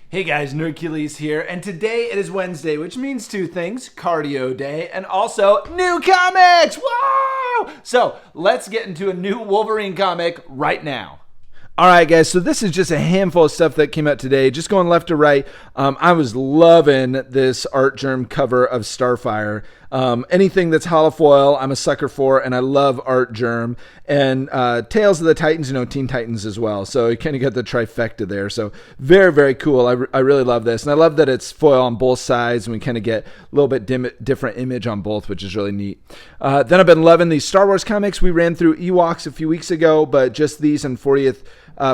Hey guys, Nercules here, and today it is Wednesday, which means two things: cardio day and also new comics! Whoa! So let's get into a new Wolverine comic right now. All right, guys, so this is just a handful of stuff that came out today. Just going left to right, I was loving this art germ cover of Starfire. Anything that's holofoil, I'm a sucker for, and I love art germ. And Tales of the Titans, Teen Titans as well. So you kind of got the trifecta there. So very, very cool. I really love this. And I love that it's foil on both sides, and we kind of get a little bit different image on both, which is really neat. Then I've been loving these Star Wars comics. We ran through Ewoks a few weeks ago, but just these and 40th...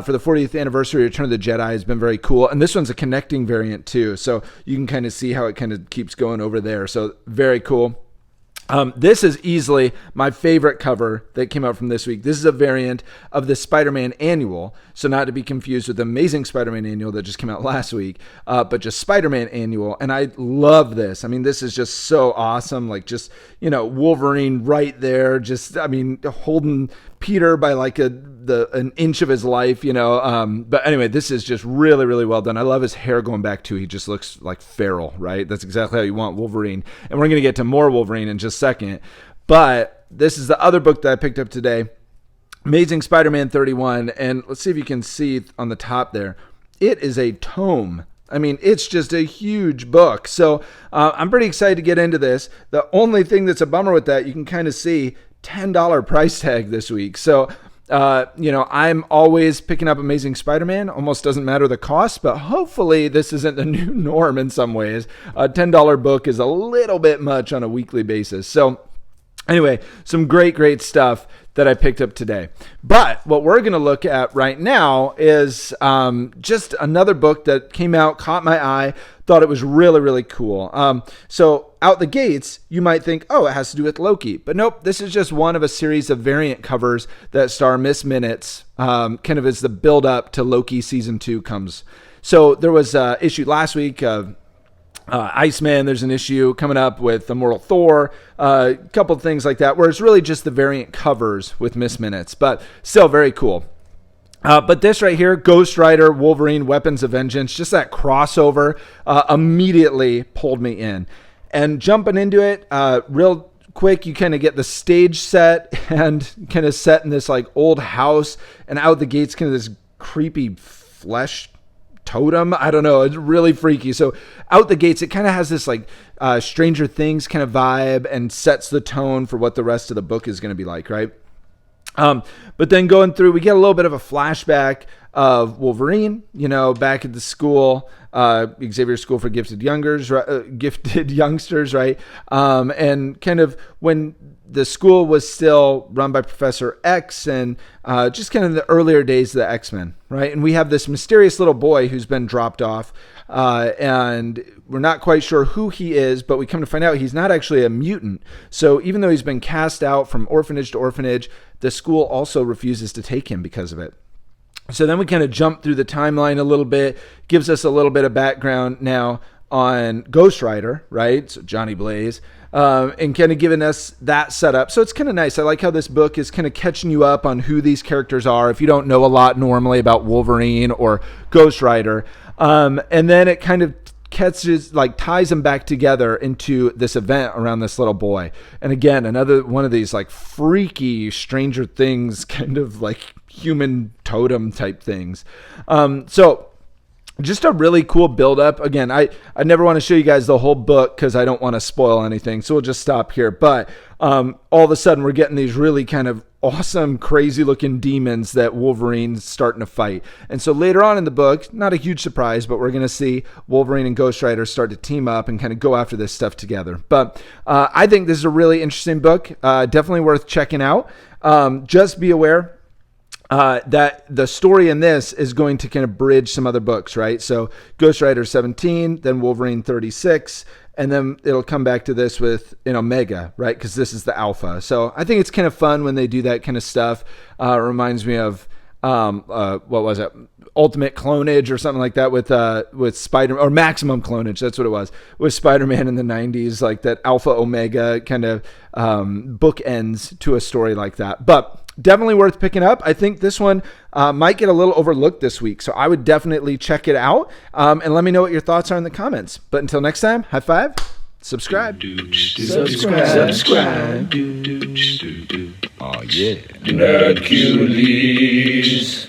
for the 40th anniversary of Return of the Jedi has been very cool. And this one's a connecting variant too. So you can kind of see how it kind of keeps going over there. So very cool. This is easily my favorite cover that came out from this week. This is a variant of the Spider-Man Annual. So not to be confused with the Amazing Spider-Man Annual that just came out last week, but just Spider-Man Annual. And I love this. I mean, this is just so awesome. Like just, Wolverine right there. Just, holding Peter by like an inch of his life, but anyway, this is just really, really well done. I love his hair going back too. He just looks like feral, right? That's exactly how you want Wolverine. And we're going to get to more Wolverine in just a second. But this is the other book that I picked up today, Amazing Spider-Man 31. And let's see if you can see on the top there. It is a tome. I mean, it's just a huge book. So I'm pretty excited to get into this. The only thing that's a bummer with that, you can kind of see $10 price tag this week. So, I'm always picking up Amazing Spider-Man. Almost doesn't matter the cost, but hopefully this isn't the new norm in some ways. A $10 book is a little bit much on a weekly basis. So anyway, some great stuff that I picked up today. But what we're going to look at right now is just another book that came out, caught my eye, thought it was really, really cool. So out the gates, you might think, oh, it has to do with Loki. But nope, this is just one of a series of variant covers that star Miss Minutes, kind of as the build up to Loki season 2 comes. So there was an issue last week of Iceman. There's an issue coming up with Immortal Thor, a couple of things like that, where it's really just the variant covers with Miss Minutes, but still very cool. But this right here, Ghost Rider, Wolverine, Weapons of Vengeance, just that crossover immediately pulled me in. And jumping into it real quick, you kind of get the stage set and kind of set in this like old house, and out the gates kind of this creepy flesh totem. I don't know. It's really freaky. So out the gates, it kind of has this like Stranger Things kind of vibe and sets the tone for what the rest of the book is going to be like, right? But then going through, we get a little bit of a flashback of Wolverine, back at the school, Xavier School for Gifted Youngsters, right? And kind of when the school was still run by Professor X and just kind of the earlier days of the X-Men, right? And we have this mysterious little boy who's been dropped off, and we're not quite sure who he is, but we come to find out he's not actually a mutant. So even though he's been cast out from orphanage to orphanage, the school also refuses to take him because of it. So then we kind of jump through the timeline a little bit, gives us a little bit of background now on Ghost Rider, right? So Johnny Blaze, and kind of giving us that setup. So it's kind of nice. I like how this book is kind of catching you up on who these characters are if you don't know a lot normally about Wolverine or Ghost Rider. And then it kind of ties them back together into this event around this little boy. And again, another one of these like freaky Stranger Things kind of like human totem type things. So just a really cool build up. Again, I never want to show you guys the whole book because I don't want to spoil anything. So we'll just stop here. But all of a sudden we're getting these really kind of awesome, crazy looking demons that Wolverine's starting to fight. And so later on in the book, not a huge surprise, but we're going to see Wolverine and Ghost Rider start to team up and kind of go after this stuff together. But I think this is a really interesting book. Definitely worth checking out. Just be aware that the story in this is going to kind of bridge some other books, right? So Ghost Rider 17, then Wolverine 36, and then it'll come back to this with an Omega, right? Because this is the Alpha. So I think it's kind of fun when they do that kind of stuff. It reminds me of what was it? Ultimate Clonage or something like that with Spider, or Maximum Clonage. That's what it was with Spider-Man in the 90s, like that Alpha Omega kind of bookends to a story like that. But definitely worth picking up. I think this one might get a little overlooked this week, so I would definitely check it out. And let me know what your thoughts are in the comments. But until next time, high five, subscribe. Subscribe. Oh, yeah. Hercules.